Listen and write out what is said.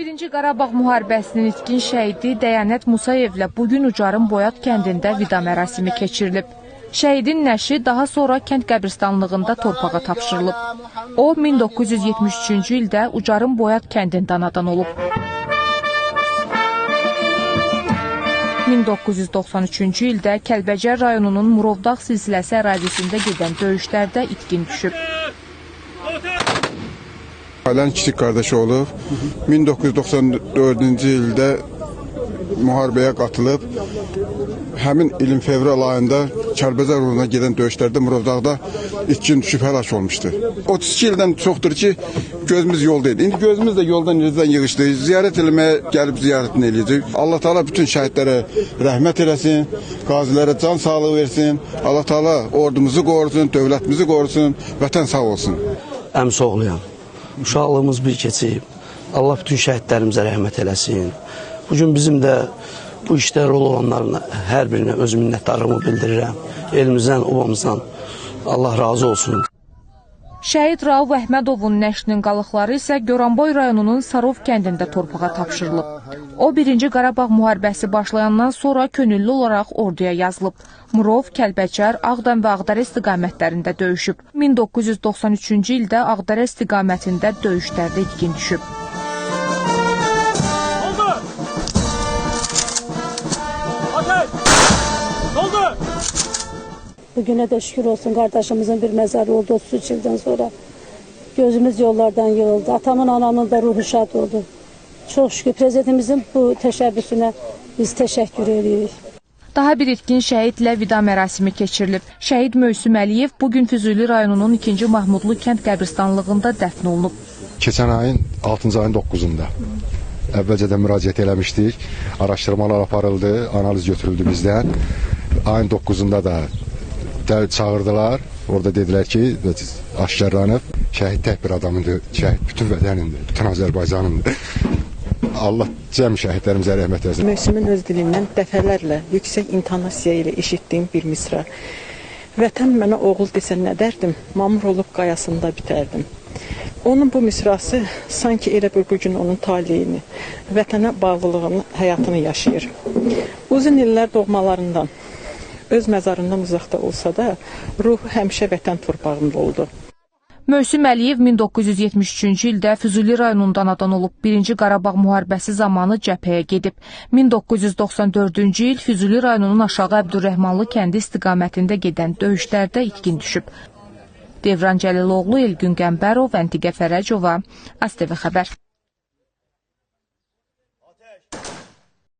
Birinci Qarabağ müharibəsinin itkin şəhidi Dəyanət Musayevlə bugün Ucarın Boyat kəndində vida mərasimi keçirilib. Şəhidin nəşi daha sonra kənd qəbristanlığında torpağa tapşırılıb. O, 1973-cü ildə Ucarın Boyat kəndində anadan olub. 1993-cü ildə Kəlbəcər rayonunun Murovdağ silsiləsi ərazisində gedən döyüşlərdə itkin düşüb. Ailənin kiçik qardaşı olub. 1994-cü ildə müharibəyə qatılıb. Həmin ilin fevral ayında Kəlbəcər rayonuna gedən döyüşlərdə Murovdağda itkin düşüb həlak olmuşdu. 32 ildən çoxdur ki, gözümüz yoldaydı. İndi gözümüz də yoldan yerdən yığışdı. Ziyarət eləməyə gəlib ziyarətini eləyəcək. Allah Teala bütün şəhidlərə rəhmət eləsin, qazilərə can sağlığı versin. Allah Teala ordumuzu qorusun, dövlətimizi qorusun, vətən sağ olsun. Əmsi oğluyam. Uşaqlığımız bir keçib. Allah bütün şəhidlərimizə rəhmət eləsin. Bugün bizim də bu işdə rol olanların hər birinə öz minnətdarlığımı bildirirəm. Elimizdən, obamızdan Allah razı olsun. Şəhid Rauf Əhmədovun nəşinin qalıqları isə Goranboy rayonunun Sarov kəndində torpağa tapşırılıb. O, 1-ci Qarabağ müharibəsi başlayandan sonra könüllü olaraq orduya yazılıb. Murov, Kəlbəcər, Ağdam və Ağdərə istiqamətlərində döyüşüb. 1993-cü ildə Ağdərə istiqamətində döyüşlərdə itkin düşüb. Bugüne de şükür olsun kardeşimizin bir mezarı oldu 33 yıldan sonra. Gözümüz yollardan yığıldı. Atamın anamın da ruhu şad oldu. Çok şükür prezidentimizin bu teşebbüsüne biz teşekkür ediyoruz. Daha bir itkin şəhidlə vida mərasimi keçirilib. Şəhid Möysüm Əliyev bugün Füzuli rayonunun 2-ci Mahmudlu kənd qəbristanlığında dəfn olunub. Keçən ayın 6-cı ayın 9-unda əvvəlcədən müraciət eləmişdik. Araşdırmalar aparıldı, analiz götürüldü bizdən. Ayın 9-unda da çağırdılar. Orada dedilər ki, aşkarlanıb, şəhid tək bir adamındır, şəhid bütün vətənindir, bütün Azərbaycanındır. Allah cəm şəhidlərimizə rəhmət eləsin. Möysümün öz dilindən dəfələrlə yüksək intonasiya ilə eşitdiyim bir misra. Vətən mənə oğul desə nə dərdim, mamur olub qayasında bitərdim. Onun bu misrası sanki elə bir bugün onun taleyini, vətənə bağlılığını, həyatını yaşayır. Uzun illər doğmalarından, öz məzarından uzaqda olsa da, ruhu həmişə vətən torpağında oldu. Möysüm Əliyev 1973-cü ildə Füzuli rayonunda anadan olub. 1-ci Qarabağ müharibəsi zamanı cəbhəyə gedib. 1994-cü il Füzuli rayonunun Aşağı Əbdürrəhmanlı kəndi istiqamətində gedən döyüşlərdə itkin düşüb. Devran Cəliloğlu, Elgün Qəmbərov, Əntiqə Fərəcova, ASTV Xəbər.